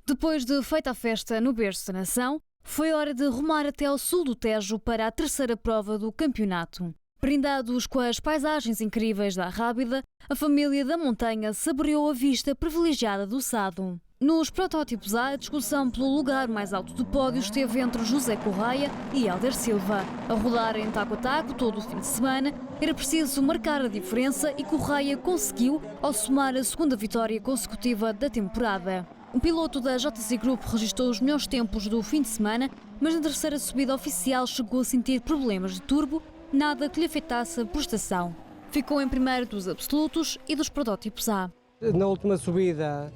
Depois de feita a festa no berço da nação, foi hora de rumar até ao sul do Tejo para a terceira prova do campeonato. Brindados com as paisagens incríveis da Rábida, a família da montanha saboreou a vista privilegiada do Sado. Nos protótipos A, a discussão pelo lugar mais alto do pódio esteve entre José Correia e Hélder Silva. A rodar em taco a taco todo o fim de semana, era preciso marcar a diferença e Correia conseguiu ao somar a segunda vitória consecutiva da temporada. O piloto da JC Group registrou os melhores tempos do fim de semana, mas na terceira subida oficial chegou a sentir problemas de turbo, nada que lhe afetasse a prestação. Ficou em primeiro dos absolutos e dos protótipos A. Na última subida,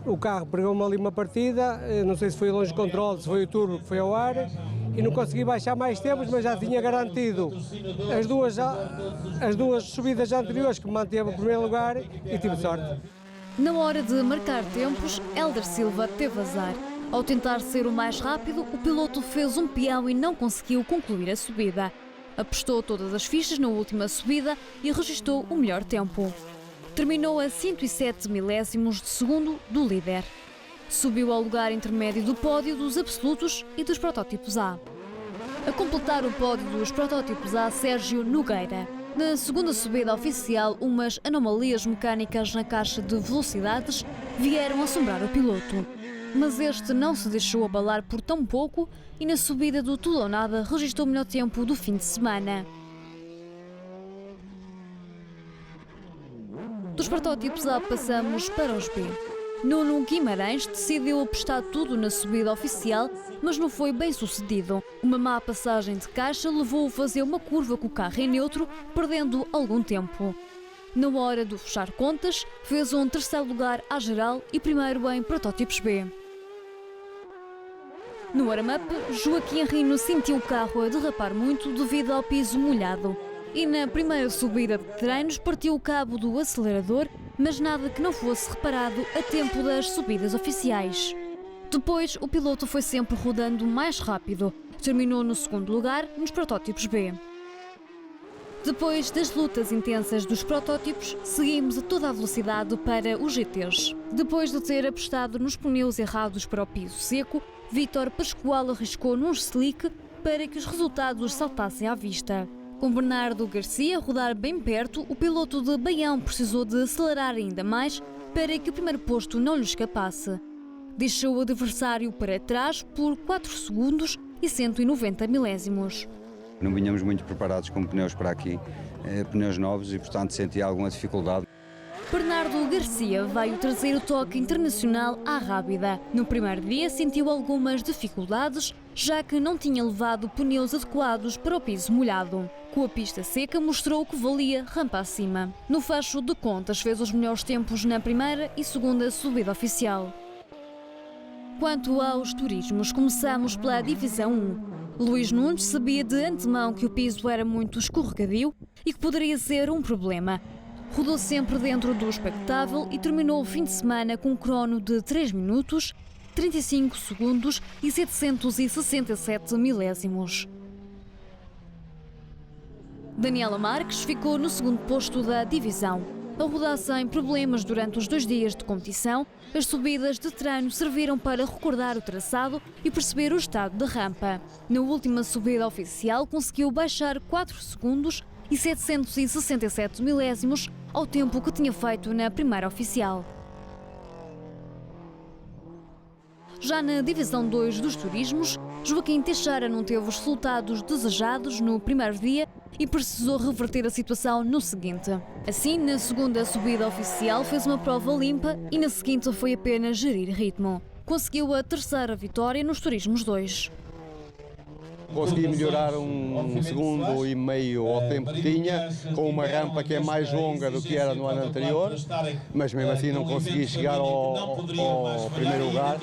o carro pegou-me ali uma partida, não sei se foi longe de controle, se foi o turbo que foi ao ar, e não consegui baixar mais tempos, mas já tinha garantido as duas subidas anteriores que me manteve em primeiro lugar e tive sorte. Na hora de marcar tempos, Hélder Silva teve azar. Ao tentar ser o mais rápido, o piloto fez um peão e não conseguiu concluir a subida. Apostou todas as fichas na última subida e registrou o melhor tempo. Terminou a 107 milésimos de segundo do líder. Subiu ao lugar intermédio do pódio dos absolutos e dos protótipos A. A completar o pódio dos protótipos A, Sérgio Nogueira. Na segunda subida oficial, umas anomalias mecânicas na caixa de velocidades vieram assombrar o piloto. Mas este não se deixou abalar por tão pouco e na subida do tudo ou nada registrou o melhor tempo do fim de semana. Dos protótipos A passamos para os B. Nuno Guimarães decidiu apostar tudo na subida oficial, mas não foi bem sucedido. Uma má passagem de caixa levou-o a fazer uma curva com o carro em neutro, perdendo algum tempo. Na hora do fechar contas, fez um terceiro lugar à geral e primeiro em protótipos B. No warm-up, Joaquim Rino sentiu o carro a derrapar muito devido ao piso molhado. E na primeira subida de treinos partiu o cabo do acelerador, mas nada que não fosse reparado a tempo das subidas oficiais. Depois, o piloto foi sempre rodando mais rápido. Terminou no segundo lugar nos protótipos B. Depois das lutas intensas dos protótipos, seguimos a toda a velocidade para os GTs. Depois de ter apostado nos pneus errados para o piso seco, Vítor Pascoal arriscou num slick para que os resultados saltassem à vista. Com Bernardo Garcia a rodar bem perto, o piloto de Baião precisou de acelerar ainda mais para que o primeiro posto não lhe escapasse. Deixou o adversário para trás por 4 segundos e 190 milésimos. Não vinhamos muito preparados com pneus para aqui, pneus novos e portanto senti alguma dificuldade. Bernardo Garcia veio trazer o toque internacional à Rábida. No primeiro dia sentiu algumas dificuldades, já que não tinha levado pneus adequados para o piso molhado. Com a pista seca mostrou que valia rampa acima. No fecho de contas fez os melhores tempos na primeira e segunda subida oficial. Quanto aos turismos, começamos pela Divisão 1. Luís Nunes sabia de antemão que o piso era muito escorregadio e que poderia ser um problema. Rodou sempre dentro do expectável e terminou o fim de semana com um crono de 3 minutos, 35 segundos e 767 milésimos. Daniela Marques ficou no segundo posto da divisão. A rodar sem problemas durante os 2 dias de competição, as subidas de treino serviram para recordar o traçado e perceber o estado da rampa. Na última subida oficial conseguiu baixar 4 segundos e 767 milésimos ao tempo que tinha feito na primeira oficial. Já na divisão 2 dos turismos, Joaquim Teixeira não teve os resultados desejados no primeiro dia e precisou reverter a situação no seguinte. Assim, na segunda subida oficial fez uma prova limpa e na seguinte foi apenas gerir ritmo. Conseguiu a terceira vitória nos turismos 2. Consegui melhorar um segundo e meio ao tempo que tinha, com uma rampa que é mais longa do que era no ano anterior, mas mesmo assim não consegui chegar ao primeiro lugar.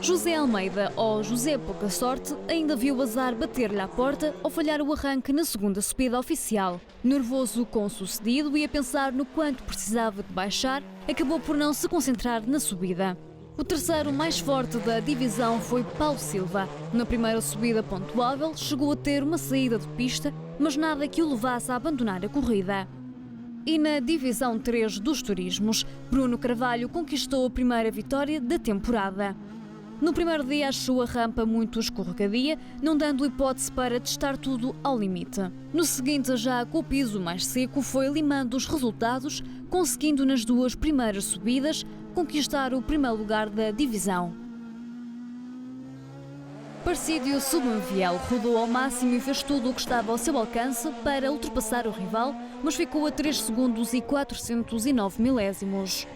José Almeida, ou José Pouca Sorte, ainda viu o azar bater-lhe à porta ao falhar o arranque na segunda subida oficial. Nervoso com o sucedido e a pensar no quanto precisava de baixar, acabou por não se concentrar na subida. O terceiro mais forte da divisão foi Paulo Silva. Na primeira subida pontuável, chegou a ter uma saída de pista, mas nada que o levasse a abandonar a corrida. E na divisão 3 dos turismos, Bruno Carvalho conquistou a primeira vitória da temporada. No primeiro dia achou a rampa muito escorregadia, não dando hipótese para testar tudo ao limite. No seguinte, já com o piso mais seco, foi limando os resultados, conseguindo nas duas primeiras subidas conquistar o primeiro lugar da divisão. Parcídio Submanviel rodou ao máximo e fez tudo o que estava ao seu alcance para ultrapassar o rival, mas ficou a 3 segundos e 409 milésimos.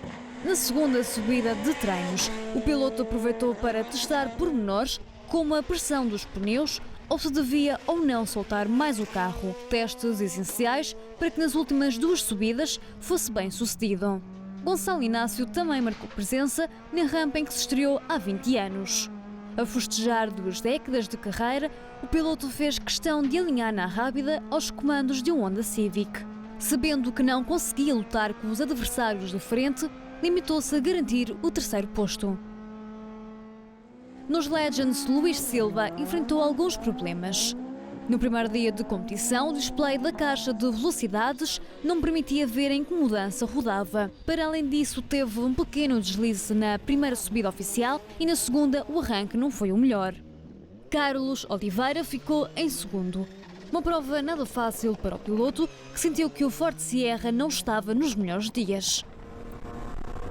Na segunda subida de treinos, o piloto aproveitou para testar pormenores como a pressão dos pneus ou se devia ou não soltar mais o carro, testes essenciais para que nas últimas duas subidas fosse bem sucedido. Gonçalo Inácio também marcou presença na rampa em que se estreou há 20 anos. A festejar 2 décadas de carreira, o piloto fez questão de alinhar na rápida aos comandos de um Honda Civic. Sabendo que não conseguia lutar com os adversários de frente, limitou-se a garantir o terceiro posto. Nos Legends, Luís Silva enfrentou alguns problemas. No primeiro dia de competição, o display da caixa de velocidades não permitia ver em que mudança rodava. Para além disso, teve um pequeno deslize na primeira subida oficial e na segunda o arranque não foi o melhor. Carlos Oliveira ficou em segundo. Uma prova nada fácil para o piloto, que sentiu que o Ford Sierra não estava nos melhores dias.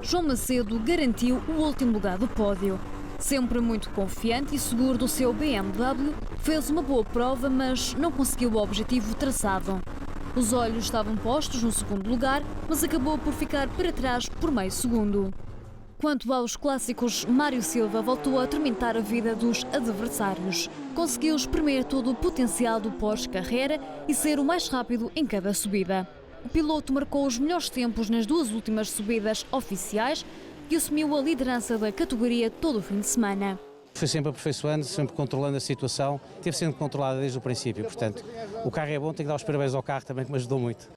João Macedo garantiu o último lugar do pódio. Sempre muito confiante e seguro do seu BMW, fez uma boa prova, mas não conseguiu o objetivo traçado. Os olhos estavam postos no segundo lugar, mas acabou por ficar para trás por meio segundo. Quanto aos clássicos, Mário Silva voltou a atormentar a vida dos adversários. Conseguiu espremer todo o potencial do pós-carreira e ser o mais rápido em cada subida. O piloto marcou os melhores tempos nas duas últimas subidas oficiais e assumiu a liderança da categoria todo o fim de semana. Foi sempre aperfeiçoando, sempre controlando a situação, teve sendo controlada desde o princípio, portanto, o carro é bom, tenho que dar os parabéns ao carro também, que me ajudou muito.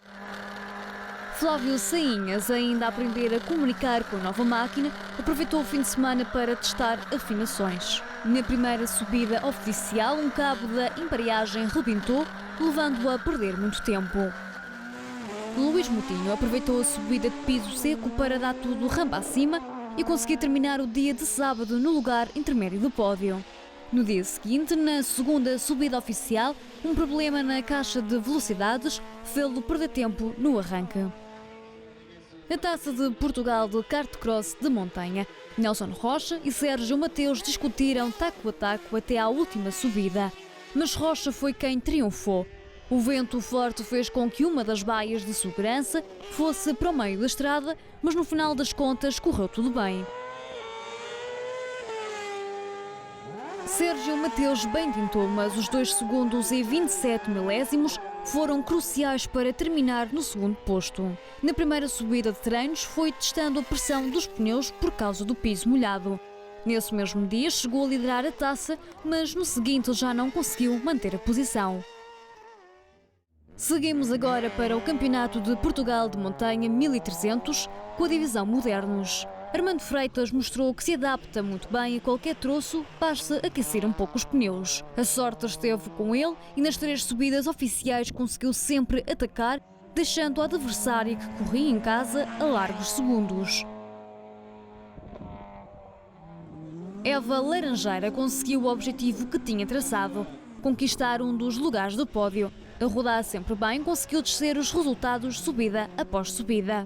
Flávio Sainhas, ainda a aprender a comunicar com a nova máquina, aproveitou o fim de semana para testar afinações. Na primeira subida oficial, um cabo da embreagem rebentou, levando-o a perder muito tempo. Luís Moutinho aproveitou a subida de piso seco para dar tudo rampa acima e conseguir terminar o dia de sábado no lugar intermédio do pódio. No dia seguinte, na segunda subida oficial, um problema na caixa de velocidades fez-lo perder tempo no arranque. Na Taça de Portugal de kart cross de montanha, Nelson Rocha e Sérgio Mateus discutiram taco a taco até à última subida, mas Rocha foi quem triunfou. O vento forte fez com que uma das baias de segurança fosse para o meio da estrada, mas no final das contas correu tudo bem. Sérgio Mateus bem tentou, mas os 2 segundos e 27 milésimos foram cruciais para terminar no segundo posto. Na primeira subida de treinos foi testando a pressão dos pneus por causa do piso molhado. Nesse mesmo dia chegou a liderar a taça, mas no seguinte já não conseguiu manter a posição. Seguimos agora para o Campeonato de Portugal de Montanha 1300 com a divisão Modernos. Armando Freitas mostrou que se adapta muito bem a qualquer troço, basta aquecer um pouco os pneus. A sorte esteve com ele e nas 3 subidas oficiais conseguiu sempre atacar, deixando o adversário que corria em casa a largos segundos. Eva Laranjeira conseguiu o objetivo que tinha traçado, conquistar um dos lugares do pódio. A rodar sempre bem, conseguiu descer os resultados subida após subida.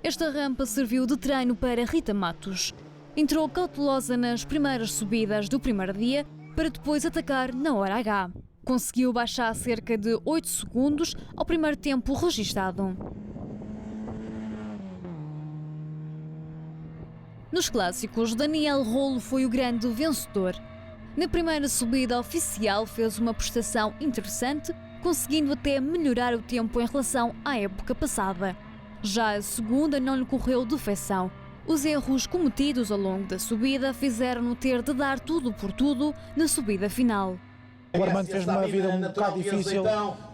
Esta rampa serviu de treino para Rita Matos. Entrou cautelosa nas primeiras subidas do primeiro dia para depois atacar na hora H. Conseguiu baixar cerca de 8 segundos ao primeiro tempo registado. Nos clássicos, Daniel Rolo foi o grande vencedor. Na primeira subida oficial fez uma prestação interessante, conseguindo até melhorar o tempo em relação à época passada. Já a segunda não lhe correu de feição. Os erros cometidos ao longo da subida fizeram-no ter de dar tudo por tudo na subida final. O Armando fez uma vida um bocado difícil.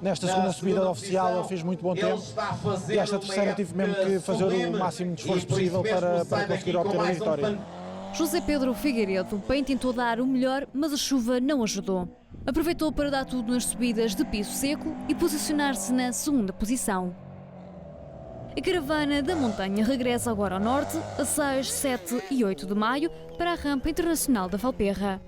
Nesta segunda subida oficial ele fez muito bom tempo. E esta terceira tive mesmo que fazer o máximo de esforço possível para conseguir obter a vitória. José Pedro Figueiredo bem tentou dar o melhor, mas a chuva não ajudou. Aproveitou para dar tudo nas subidas de piso seco e posicionar-se na segunda posição. A caravana da montanha regressa agora ao norte, a 6, 7 e 8 de maio, para a Rampa Internacional da Valperra.